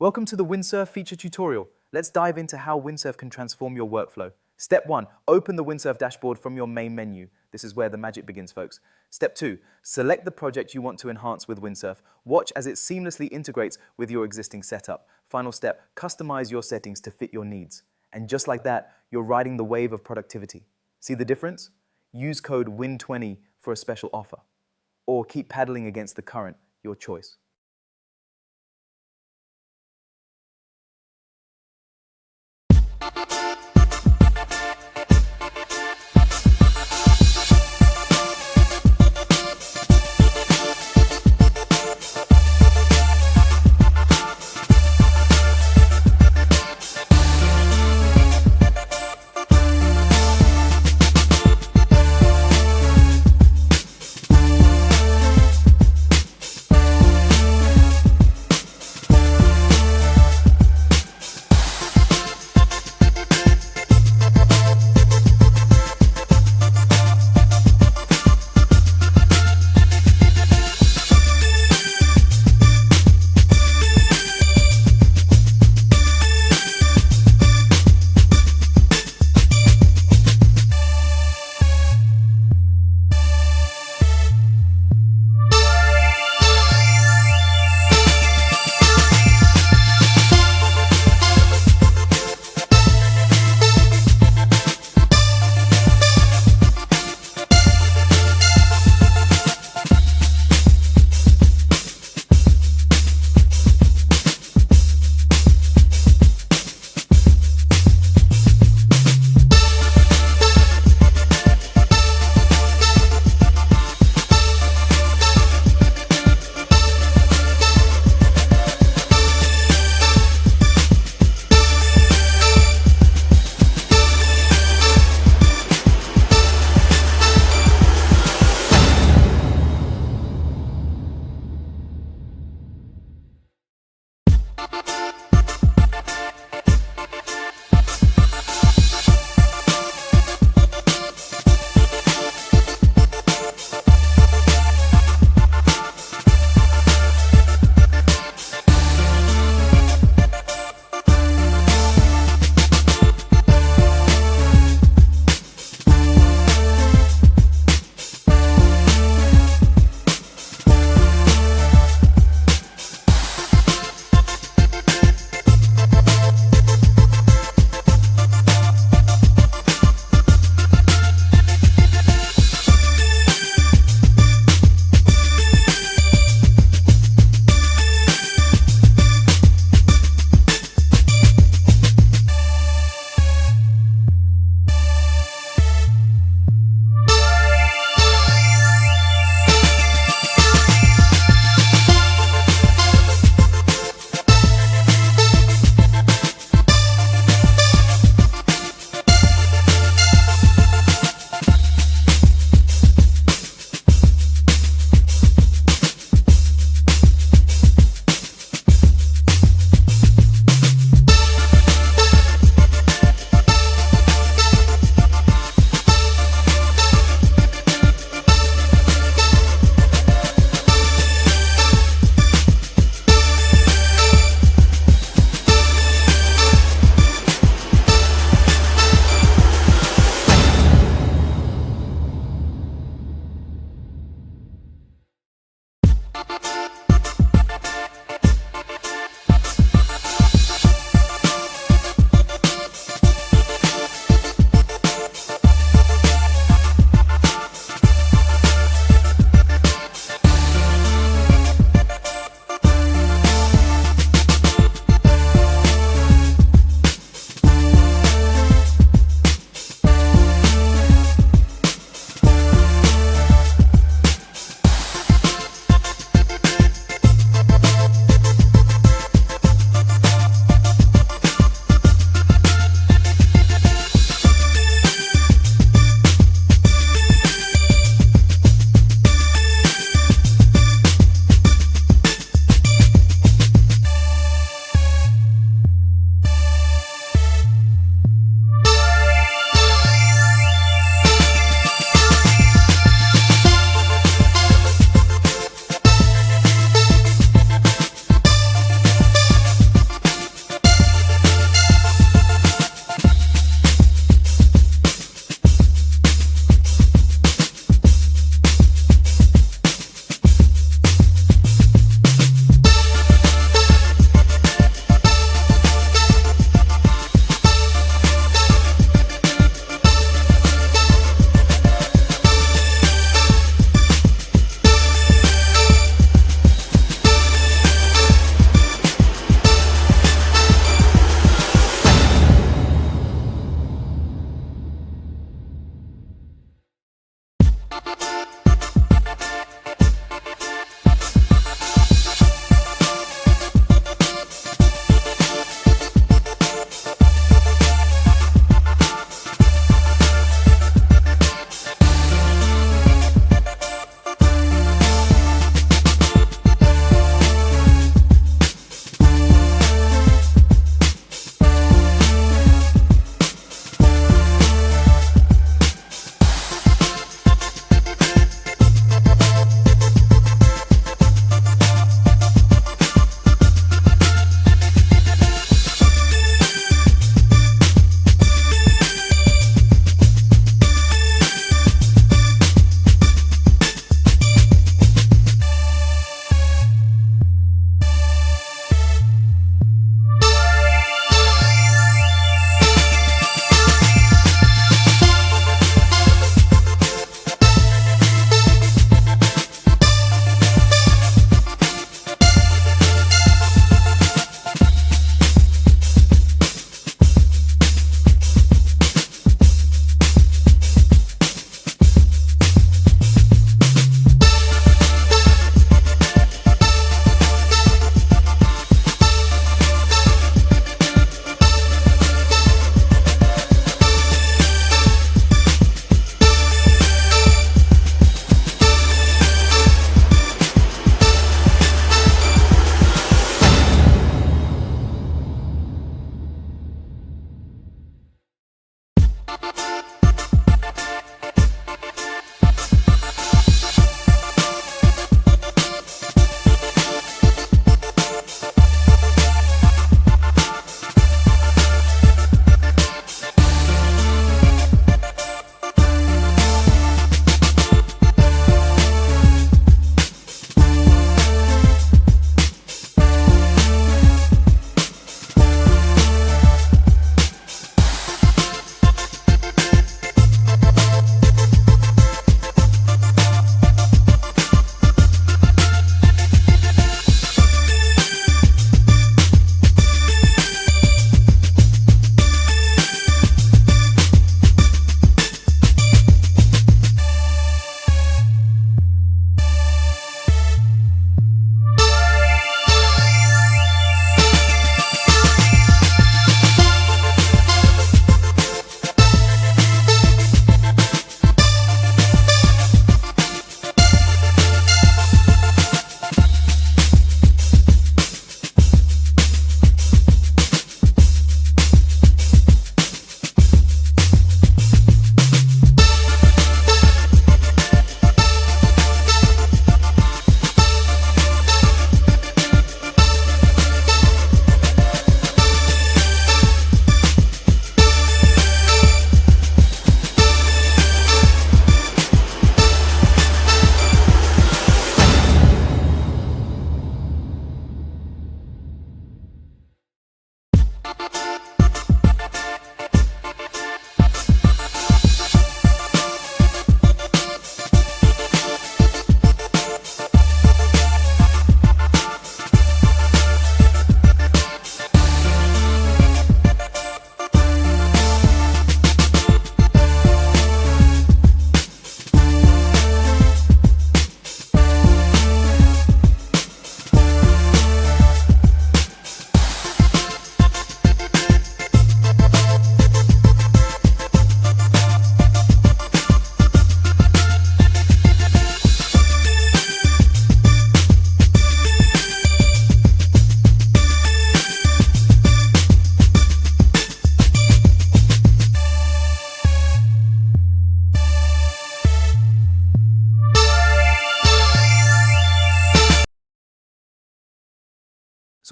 Welcome to the Windsurf feature tutorial. Let's dive into how Windsurf can transform your workflow. Step 1, open the Windsurf dashboard from your main menu. This is where the magic begins, folks. Step 2, select the project you want to enhance with Windsurf. Watch as it seamlessly integrates with your existing setup. Final step, customize your settings to fit your needs. And just like that, you're riding the wave of productivity. See the difference? Use code WIN20 for a special offer. Or keep paddling against the current, your choice.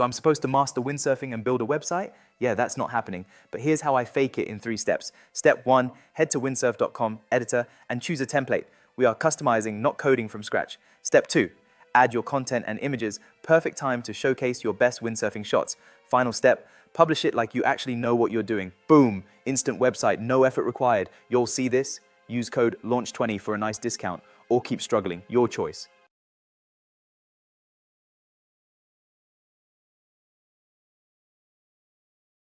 So I'm supposed to master windsurfing and build a website? Yeah, that's not happening. But here's how I fake it in 3 steps. Step 1, head to windsurf.com editor and choose a template. We are customizing, not coding from scratch. Step 2, add your content and images. Perfect time to showcase your best windsurfing shots. Final step, publish it like you actually know what you're doing. Boom, instant website, no effort required. You'll see this. Use code LAUNCH20 for a nice discount, or keep struggling, your choice.